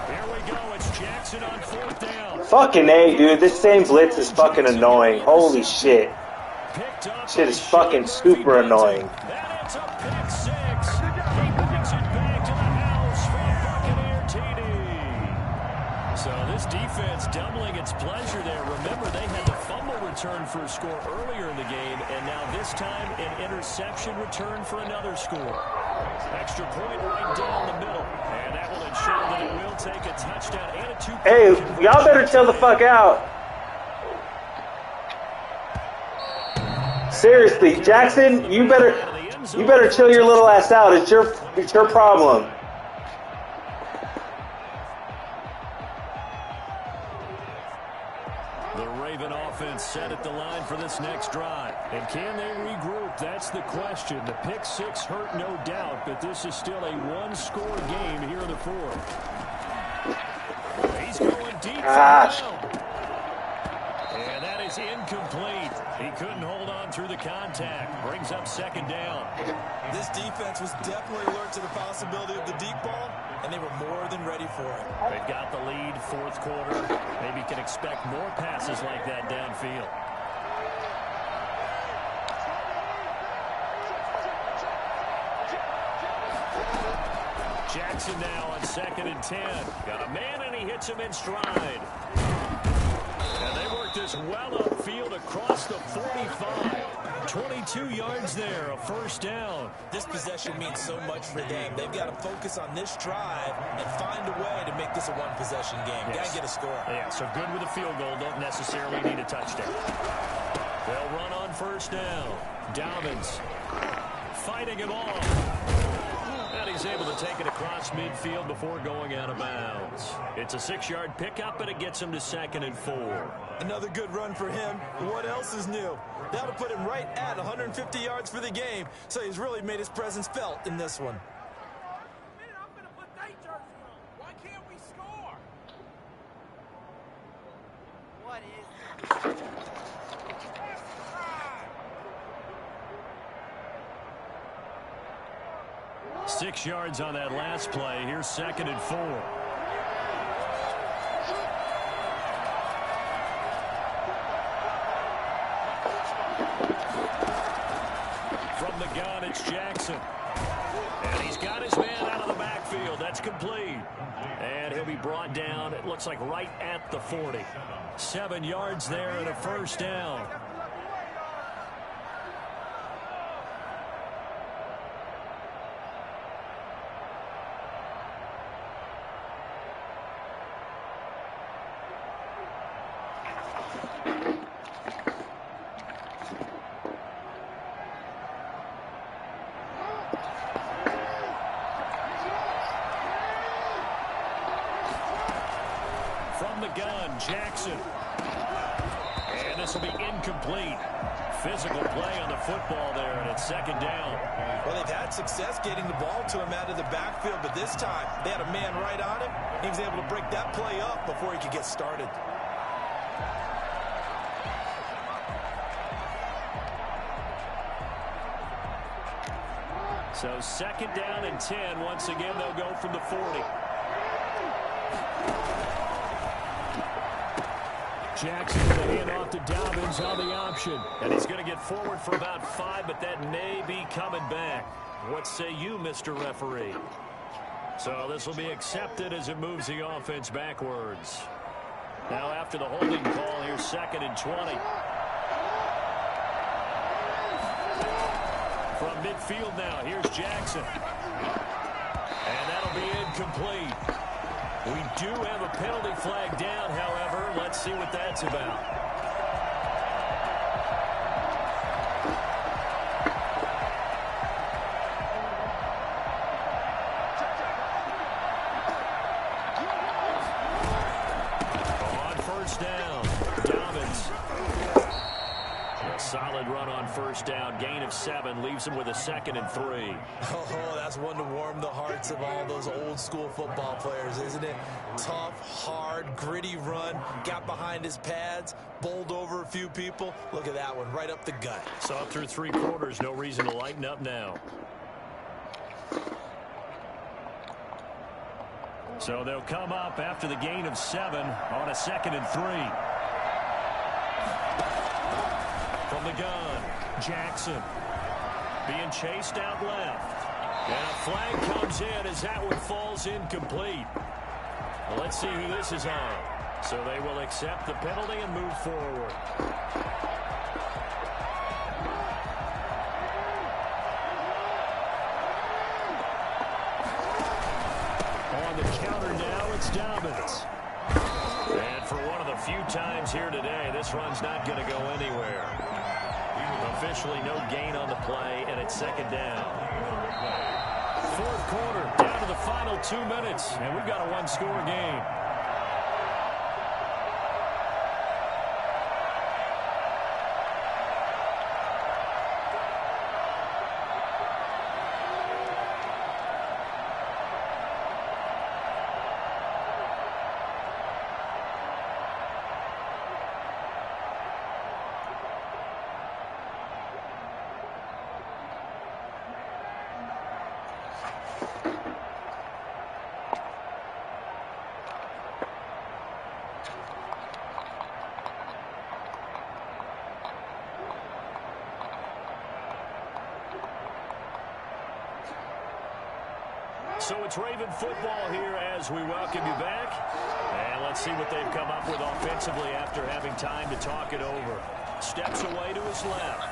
Here we go. It's Jackson on 4th down. Fucking A, dude. This same blitz is fucking annoying. Holy shit. Shit is fucking super annoying. And it's a pick 6. He brings it back to the house for Buccaneer TD. So this defense doubling its pleasure there. Remember, they had the fumble return for a score earlier in the game, and now this time an interception return for another score. Extra extra point right down the middle. And that will ensure that it will take a touchdown and a 2-point Hey, y'all better chill the fuck out. Seriously, Jackson, you better chill your little ass out. It's your problem. The Raven offense set at the line for this next drive. And can they regroup? That's the question. The pick six hurt, no doubt, but this is still a one-score game here in the fourth. He's going deep. Gosh. And that is incomplete. He couldn't hold on through the contact. Brings up second down. This defense was definitely alert to the possibility of the deep ball, and they were more than ready for it. They've got the lead, fourth quarter. Maybe can expect more passes like that downfield. Jackson now on 2nd and 10. Got a man, and he hits him in stride. And they work this well upfield across the 45. 22 yards there, a first down. This possession means so much for them. They've got to focus on this drive and find a way to make this a one-possession game. Yes. Got to get a score. Yeah, so good with a field goal. Don't necessarily need a touchdown. They'll run on first down. Dobbins fighting him off. And he's able to take it across midfield before going out of bounds. It's a 6-yard pickup, and it gets him to 2nd and 4. Another good run for him. What else is new? That'll put him right at 150 yards for the game, so he's really made his presence felt in this one. Why can't we score? What is 6 yards on that last play. Here's 2nd and 4. From the gun, it's Jackson. And he's got his man out of the backfield. That's complete. And he'll be brought down, it looks like right at the 40. 7 yards there and a first down. Jackson. And this will be incomplete. Physical play on the football there, and it's 2nd down. Well, they've had success getting the ball to him out of the backfield, but this time they had a man right on him. He was able to break that play up before he could get started. So 2nd down and 10. Once again, they'll go from the 40. Jackson with a handoff to Dobbins on the option. And he's going to get forward for about 5, but that may be coming back. What say you, Mr. Referee? So this will be accepted as it moves the offense backwards. Now after the holding call, here's 2nd and 20. From midfield now, here's Jackson. And that'll be incomplete. We do have a penalty flag down, however. Let's see what that's about. On first down, Dobbins. A solid run on first down. Gain of 7 leaves him with a 2nd and 3. Oh, that's one to warm the hearts of all those old-school football players, isn't it? Tough, hard, gritty run. Got behind his pads, bowled over a few people. Look at that one, right up the gut. So up through 3 quarters, no reason to lighten up now. So they'll come up after the gain of 7 on a 2nd and 3. From the gun, Jackson being chased out left. And a flag comes in as that one falls incomplete. Well, let's see who this is on. So they will accept the penalty and move forward. it's Dobbins. And for one of the few times here today, this run's not going to go anywhere. Officially no gain on the play, and it's second down. Fourth quarter, down to the final 2 minutes, and we've got a one-score game. So it's Raven football here as we welcome you back. And let's see what they've come up with offensively after having time to talk it over. Steps away to his left.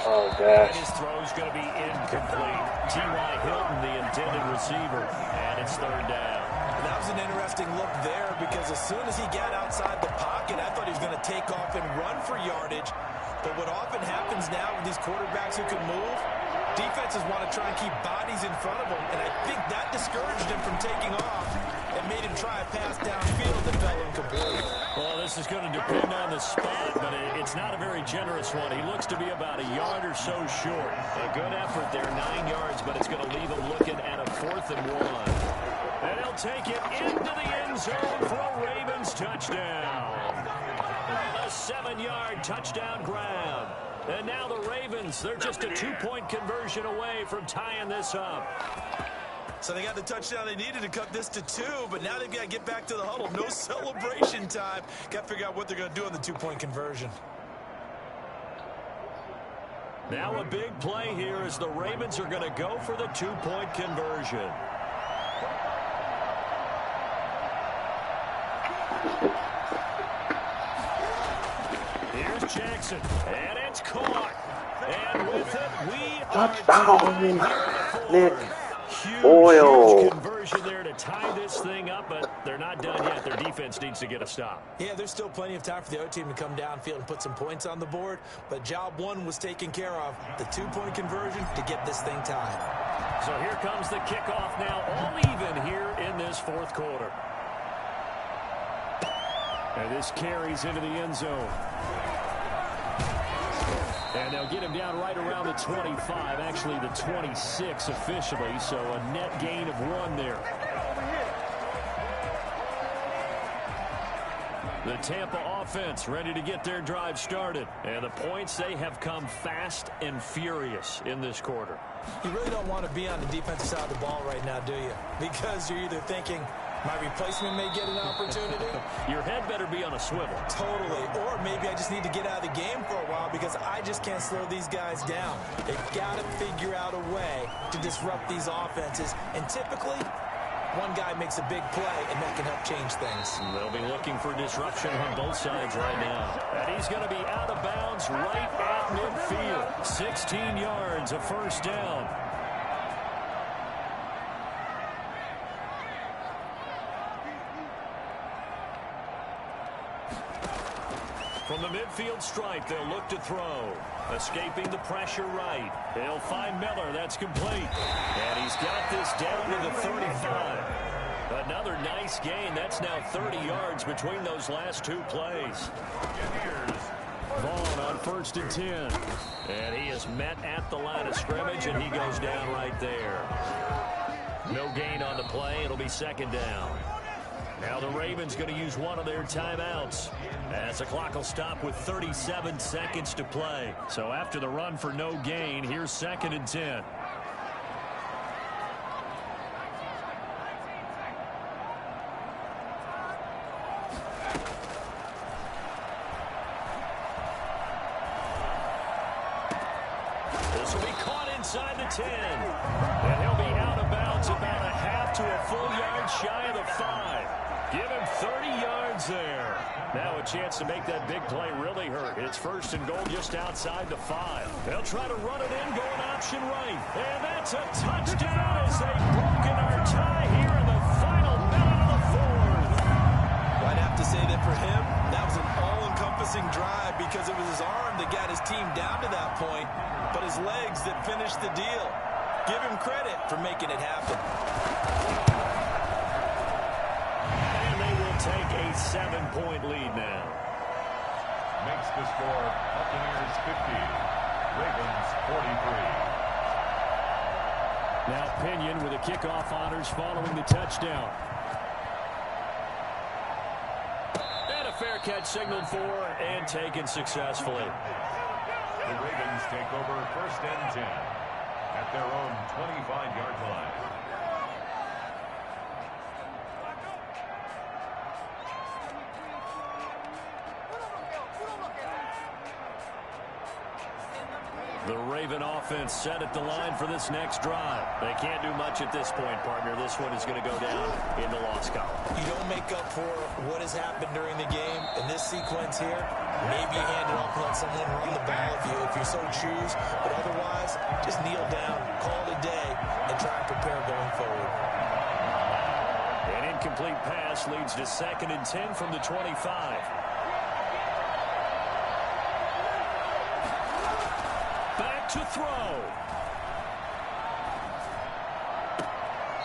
Oh, gosh. His throw's going to be incomplete. T.Y. Hilton, the intended receiver, and it's third down. That was an interesting look there because as soon as he got outside the pocket, I thought he was going to take off and run for yardage. But what often happens now with these quarterbacks who can move, defenses want to try and keep bodies in front of them, and I think that discouraged him from taking off and made him try a pass downfield that fell incomplete. Well, this is going to depend on the spot, but it's not a very generous one. He looks to be about a yard or so short. A good effort there, 9 yards, but it's going to leave him looking at a 4th and 1. And he'll take it into the end zone for a Ravens touchdown. A 7-yard touchdown grab. And now the Ravens, they're just a 2-point conversion away from tying this up. So they got the touchdown they needed to cut this to 2, but now they've got to get back to the huddle. No celebration time. Got to figure out what they're going to do on the 2-point conversion. Now a big play here as the Ravens are going to go for the 2-point conversion. Here's Jackson, and it's caught. And with it, we touchdown, Nick Huge conversion there to tie this thing up, but they're not done yet. Their defense needs to get a stop. Yeah, there's still plenty of time for the other team to come downfield and put some points on the board, but job one was taken care of. The 2-point conversion to get this thing tied. So here comes the kickoff now, all even here in this fourth quarter. And this carries into the end zone. And they'll get him down right around the 25, actually the 26 officially, so a net gain of 1 there. The Tampa offense ready to get their drive started. And the points, they have come fast and furious in this quarter. You really don't want to be on the defensive side of the ball right now, do you? Because you're either thinking, my replacement may get an opportunity. Your head better be on a swivel. Totally. Or maybe I just need to get out of the game for a while because I just can't slow these guys down. They've got to figure out a way to disrupt these offenses. And typically, one guy makes a big play, and that can help change things. They'll be looking for disruption on both sides right now. And he's going to be out of bounds right at midfield. 16 yards, a first down. From the midfield stripe, they'll look to throw. Escaping the pressure right. They'll find Miller. That's complete. And he's got this down to the 35. Another nice gain. That's now 30 yards between those last 2 plays. Vaughn on 1st and 10. And he is met at the line of scrimmage, and he goes down right there. No gain on the play. It'll be second down. Now the Ravens going to use one of their timeouts as the clock will stop with 37 seconds to play. So after the run for no gain, here's 2nd and 10. This will be caught inside the 10. And he'll be out of bounds about a half to a full yard shy of the 5. Give him 30 yards there. Now a chance to make that big play really hurt. It's 1st and goal just outside the 5. They'll try to run it in, going option right. And that's a touchdown as they've broken our tie here in the final minute of the 4th. point, but his legs that finished the deal. Give him credit for making it happen. And they will take a 7-point lead now. Makes the score Buccaneers 50, Ravens 43. Now Pinion with the kickoff honors following the touchdown. And a fair catch signaled for and taken successfully. The Ravens take over 1st and 10 at their own 25-yard line. The Raven offense set at the line for this next drive. They can't do much at this point, partner. This one is going to go down in the loss column. You don't make up for what has happened during the game. In this sequence here, maybe you hand it off and let someone run the ball if you so choose. But otherwise, just kneel down, call it a day, and try and prepare going forward. An incomplete pass leads to 2nd and 10 from the 25. To throw.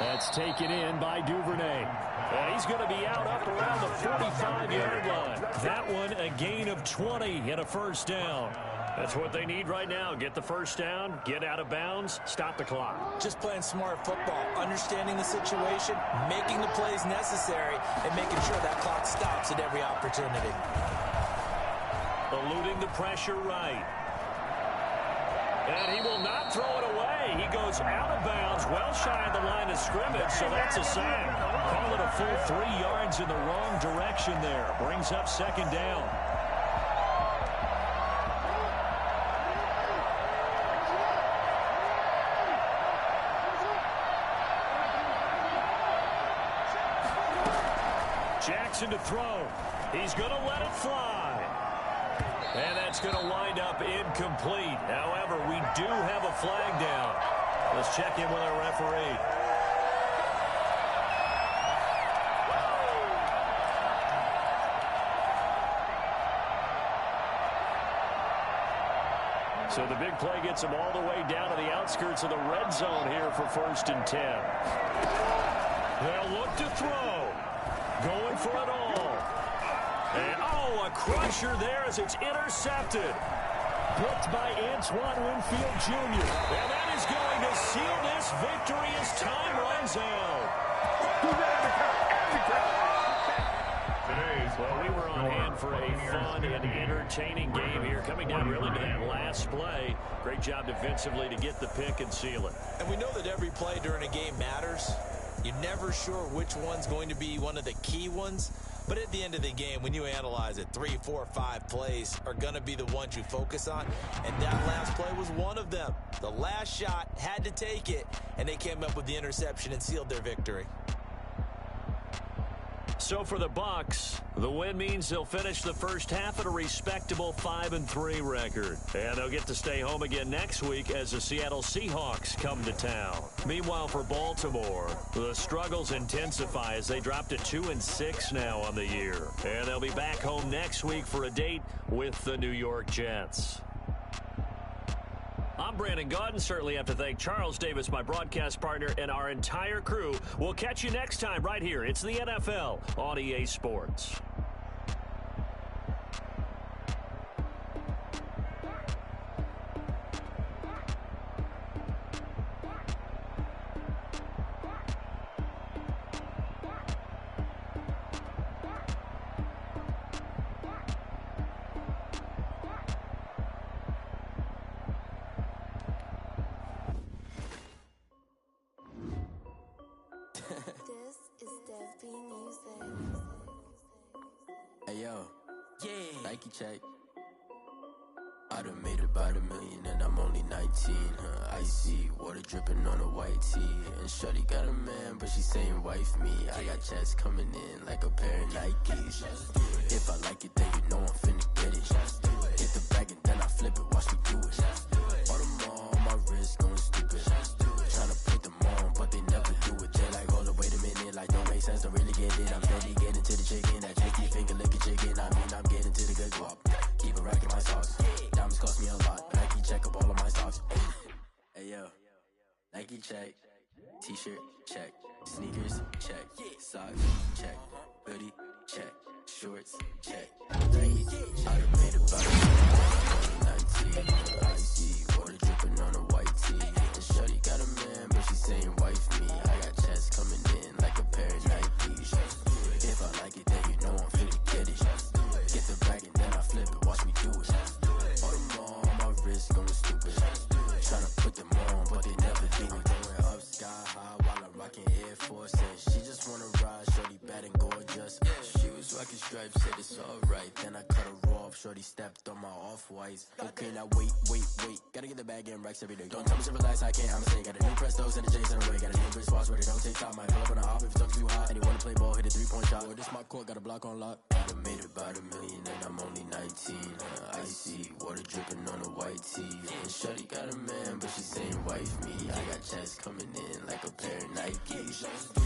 That's taken in by Duvernay. And he's going to be out up around the 45-yard line. That one a gain of 20 and a 1st down. That's what they need right now. Get the 1st down, get out of bounds, stop the clock. Just playing smart football, understanding the situation, making the plays necessary, and making sure that clock stops at every opportunity. Eluding the pressure right. And he will not throw it away. He goes out of bounds, well shy of the line of scrimmage, so that's a sack. Call it a full 3 yards in the wrong direction there. Brings up 2nd down. Jackson to throw. He's going to let it fly. And that's going to wind up incomplete. However, we do have a flag down. Let's check in with our referee. So the big play gets them all the way down to the outskirts of the red zone here for 1st and 10. They'll look to throw. Going for it all. And, a crusher there as it's intercepted. Blocked by Antoine Winfield Jr. And that is going to seal this victory as time runs out. Well, we were on hand for a fun and entertaining game here. Coming down really to that last play. Great job defensively to get the pick and seal it. And we know that every play during a game matters. You're never sure which one's going to be one of the key ones. But at the end of the game, when you analyze it, 3, 4, 5 plays are going to be the ones you focus on. And that last play was one of them. The last shot had to take it, and they came up with the interception and sealed their victory. So for the Bucs, the win means they'll finish the first half at a respectable 5-3 record. And they'll get to stay home again next week as the Seattle Seahawks come to town. Meanwhile, for Baltimore, the struggles intensify as they drop to 2-6 now on the year. And they'll be back home next week for a date with the New York Jets. I'm Brandon Gaudin. Certainly have to thank Charles Davis, my broadcast partner, and our entire crew. We'll catch you next time right here. It's the NFL on EA Sports. Check. I done made about $1 million and I'm only 19. Icy water dripping on a white tee. And shorty got a man, but she saying wife me. I got checks coming in like a pair of Nikes. If I like it, then you know I'm finna get it. Hit the bag and then I flip it, watch me do it. All them on my wrist going stupid. Tryna put them on, but they never do it. They like, hold up, wait a minute, like don't make sense, don't really get it. I'm steady getting to the chicken, that tricky finger licking chicken. I mean, I'm getting to the good guap. Keep it racking my sauce. Diamonds cost me a lot, Nike check up Nike check, t-shirt check, sneakers check, socks check, hoodie check, shorts check. I done made about 19, icy, water dripping on a white tee. And shorty got a man, but she saying wife me. I got chest coming in like a pair of Nikes. If I like it, then you know I'm finna get it. Get the bag and then I flip it, watch me do it. All them all on my wrist going stupid. Tryna put them on, but they never do it. Going up sky high while I'm rocking Air Force. And she just wanna ride, shorty bad and gorgeous. She was rocking stripes, said it's alright. Then I cut her off, shorty stepped on my off-whites. Okay, now wait. Gotta get the bag and racks every day. Don't tell me to relax, I can't, I'm saying. Got a new Prestos and a Jason away. Got a new wristwatch where they don't take time. Might pull up on a hop if it's too hot. And they wanna play ball, hit a three-point shot. Or this my court, got a block on lock. I done made about $1 million and I'm only 19. Icy, water dripping on a white tee. And shorty got a man, but she saying wife me. I got chest coming in like a pair of Nikes.